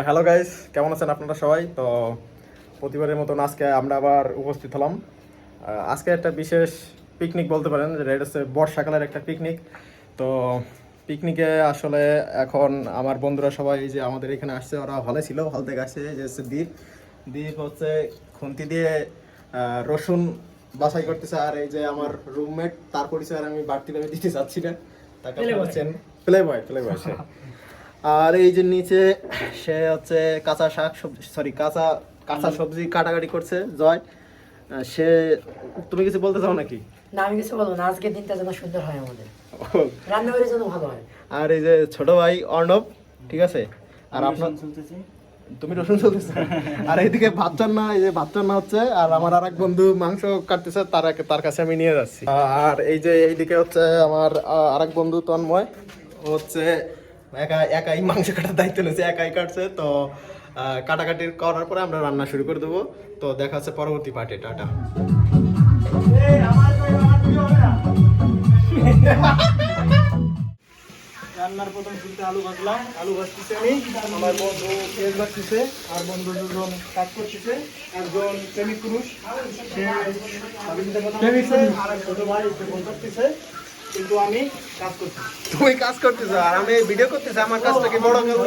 Hello guys, কেমন আছেন আপনারা সবাই? তো প্রতিবারের মতন আজকে আমরা আবার উপস্থিত হলাম। আজকে একটা বিশেষ পিকনিক বলতে পারেন, যেটা এটা হচ্ছে বর্ষাকালের একটা পিকনিক। তো পিকনিকে আসলে এখন আমার বন্ধুরা সবাই এই যে আমাদের এখানে আসছে, ওরা হলে ছিল, হল থেকে আসছে। যে হচ্ছে দ্বীপ দ্বীপ হচ্ছে খুন্তি দিয়ে রসুন বাছাই করতেছে। আর এই যে আমার রুমমেট, তার পরিচয় আর আমি বাড়তিভাবে দিতে চাচ্ছি না, তাকে আপনারা চেনেন, প্লে বয় সে। আর এই যে নিচে সে হচ্ছে কাঁচা শাক সবজি, সরি কাঁচা কাঁচা সবজি কাটাকাটি করছে জয়। সে, তুমি কিছু বলতে চাও নাকি? না, আমি কিছু বলবো না। আজকের দিনটা যেন সুন্দর হয় আমাদের, রান্না করে যেন ভালো হয়। আর এই যে ছোট ভাই অর্ণব, ঠিক আছে। আর আপনার তুমি রসুন চলতেছে। আর এইদিকে ভাত রান্না, এই যে ভাত রান্না হচ্ছে। আর আমার আরেক বন্ধু মাংস কাটতেছে, তার কাছে আমি নিয়ে যাচ্ছি। আর এই যে এইদিকে হচ্ছে আমার আরেক বন্ধু তন্ময়, ও হচ্ছে একাই মাংস কাটার দায়িত্ব নিয়েছে, একাই কাটছে। তো কাটাকাটি করার পরে আমরা রান্না শুরু করে দেবো। তো দেখা হচ্ছে পরবর্তী পার্টে। টাটা। রান্নার প্রথম শুরুতে আলু ভাজলাম, আলু ভাজতেছে আমি, আমার বন্ধু পেঁয়াজ ভাজতেছে, আর বন্ধু দুজন কাজ করতেছে। একজন প্রেমিক পুরুষ, সে স্বাধীনতার কথা বলতেছে, আর এক ছোট ভাই সে ফোন করতেছে, কিন্তু আমি কাজ করতেছি। তুমি কাজ করতেছো আর আমি ভিডিও করতেছি, আমার কাজটা কি বড় কাজ?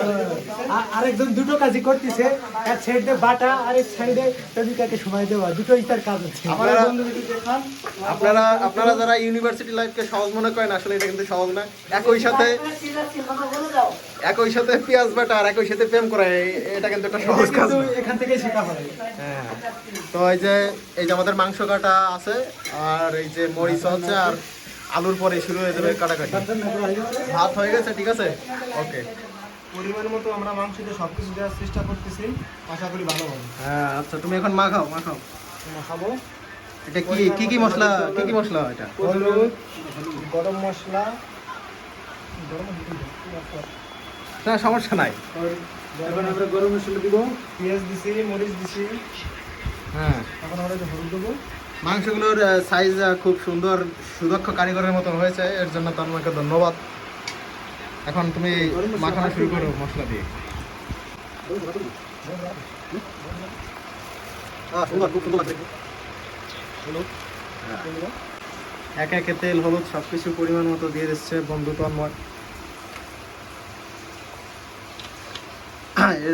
আরেকজন দুটো কাজই করতেছে, এক সাইডে বাটা আর এক সাইডে প্রেমিকাকে সময় দেওয়া, দুটোই তার কাজ হচ্ছে। আপনারা যারা ইউনিভার্সিটি লাইফকে সহজ মনে করেন, আসলে এটা কিন্তু সহজ না। একই সাথে পেঁয়াজ বাটা আর একই সাথে প্রেম করা, এটা কিন্তু একটা সহজ কাজ না। এখান থেকেই শেখা হয়। হ্যাঁ, তো এই যে আমাদের মাংস কাটা আছে, আর এই যে মরিচ হচ্ছে, আর আলুর পরে শুরু হয়ে যাবে কাটাকাটি। ভাত হয়ে গেছে, ঠিক আছে, ওকে। পরিমাণ মতো আমরা মাংসতে সবকিছু দেওয়ার চেষ্টা করতেছি, আশা করি ভালো হবে। হ্যাঁ, আচ্ছা, তুমি এখন মাখাও। খাবো। এটা কি মশলা, কি মশলা এটা? হলুদ, গরম মশলা, না, সমস্যা নাই। এখন আমরা গরম মশলা দিব, পেঁয়াজ দিছি, মরিচ দিছি। হ্যাঁ, এখন আমরা হলুদ দেবো। মাংসগুলোর সাইজ খুব সুন্দর, সুদক্ষ কারিগরের মতো হয়েছে, এর জন্য তোমাকে ধন্যবাদ। এখন তুমি মাখানো শুরু করো মশলা দিয়ে। একে একে তেল, হলুদ সবকিছু পরিমাণ মতো দিয়ে দিচ্ছে বন্ধু তন্ময়।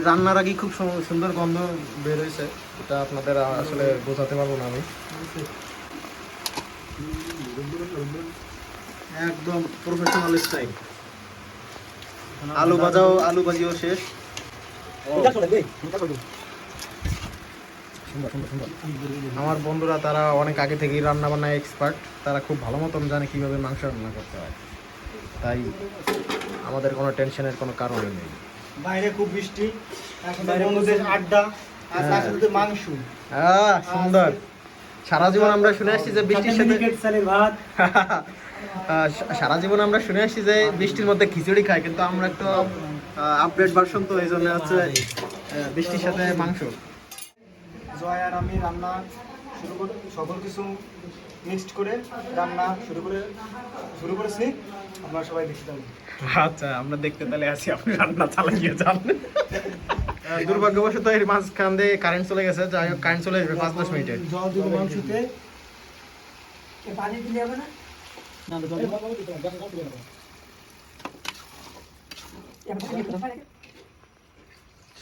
রান্নার আগে খুব সুন্দর গন্ধ বের হয়েছে, এটা আপনাদের আসলে বোঝাতে পারবো না আমি। একদম প্রফেশনাল স্টাইল। আলু ভাজিও শেষ। আমার বন্ধুরা তারা অনেক আগে থেকেই রান্না বান্নায় এক্সপার্ট, তারা খুব ভালো মতন জানে কিভাবে মাংস রান্না করতে হয়, তাই আমাদের কোনো টেনশনের কোনো কারণই নেই। বাইরে খুব বৃষ্টি, এখন বন্ধুদের আড্ডা আর তার সাথে মাংস। সুন্দর। সারা জীবন আমরা শুনে আসছি যে বৃষ্টির সাথে ভাত, সারা জীবন আমরা শুনে আসছি যে বৃষ্টির মধ্যে খিচুড়ি খাই, কিন্তু আমরা একটু আপডেট ভার্সন, তো এই জন্য হচ্ছে বৃষ্টির সাথে মাংস। জয় আর আমি রান্না শুরু করে সকল কিছু মিক্সড করে রান্না শুরু করেছি। আমরা সবাই দেখতে পাবো। আচ্ছা, আমরা দেখতে তাহলে আছি, আপনি রান্না চালিয়ে যান। দুর্ভাগ্যবশত এর মাঝখান দিয়ে কারেন্ট চলে গেছে, যাই হোক কারেন্ট চলে যাবে 5-10 মিনিটে। জল দিব মাংসতে, পানি দিলে হবে না?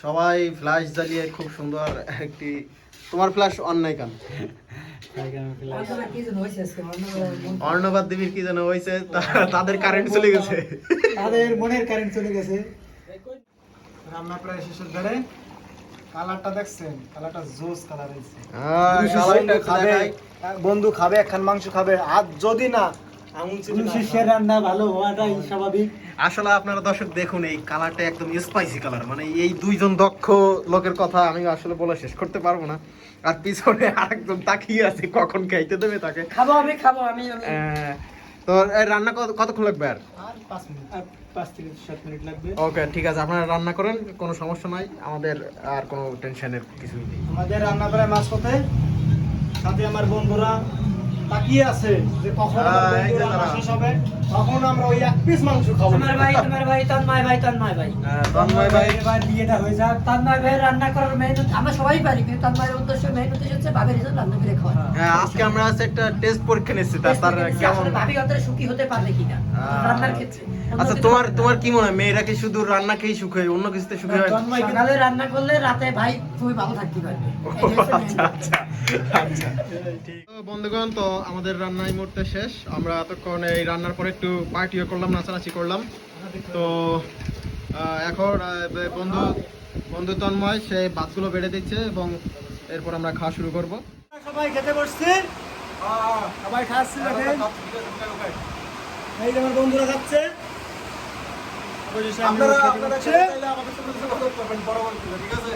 সবাই ফ্ল্যাশ জ্বালিয়ে খুব সুন্দর একটি, তোমার ফ্ল্যাশ অন নাই কেন? অর্ণবাদ দেবীর কি যেন হয়েছে, তাদের কারেন্ট চলে গেছে, তাদের মনের কারেন্ট চলে গেছে। রান্না প্রায় শেষের ধারে। কালারটা দেখছেন? কালারটা জোস কালার হয়েছে। বন্ধু খাবে, একখান মাংস খাবে, আর যদি না রান্না ভালো হওয়াটাই স্বাভাবিক। আসলে আপনারা দর্শক দেখুন, এই কালারটা একদম স্পাইসি কালার, মানে এই দুইজন দক্ষ লোকের কথা আমি আসলে বলে শেষ করতে পারবো না। আর পিছনে আরেকজন তাকিয়ে আছে, কখন খাইতে দেবে তাকে। খাবো আমি। তো রান্না কতক্ষণ লাগবে? আর 5 থেকে 7 মিনিট লাগবে। ওকে, ঠিক আছে, আপনারা রান্না করেন, কোনো সমস্যা নাই, আমাদের আর কোনো টেনশনের কিছুই নেই। আমাদের রান্না প্রায় মাঝপথে, সাথে আমার বন্ধুরা তাকিয়ে আছে যে কখন আমার এই যে বন্ধুর রান্না তারা। শেষ হবে, তখন আমরা ওই এক পিস মাংস খাবো। তোমার ভাই তন্ময় ভাই তন্ময় ভাই এবার বিয়েটা হয়ে যাক। তন্ময় ভাইয়ের রান্না করার মেহনত আমরা সবাই পারি, কিন্তু তন্ময়ের উদ্দেশ্য মেহনত হচ্ছে ভাবির জন্য রান্না করে খাওয়া। হ্যাঁ, আজকে আমরা হচ্ছে একটা টেস্ট পরীক্ষা নিচ্ছি তার কেমন। আসলে ভাবি অতটা সুখী হতে পারবে কিনা রান্নার ক্ষেত্রে। আচ্ছা, তোমার কি মনে হয় মেয়েরা কি শুধু রান্না খেয়েই সুখী হয়, অন্য কিছুতে সুখী হয় না? তন্ময় কিন্তু- সকালে রান্না করলে রাতে ভাই খুবই ভালো থাকতে পারবে। এই হচ্ছে main আচ্ছা কথা। আচ্ছা ঠিক। তো বন্ধুগণ, তো আমাদের রান্না এই মুহূর্তে শেষ। আমরা এতক্ষণ এই রান্নার পরে একটু পার্টিও করলাম, নাচানাচি করলাম। তো এখন বন্ধু তন্ময় সে ভাতগুলো বেড়ে দিচ্ছে এবং এরপর আমরা খাওয়া শুরু করব। সবাই খেতে বসছে, সবাই খাচ্ছে দেখেন। এই যে আমার বন্ধুরা খাচ্ছে, অবশেষে আমি খেতে বসছি। আমাদের সাথে কথা বলতে পারবেন পরবর্তীতে, ঠিক আছে?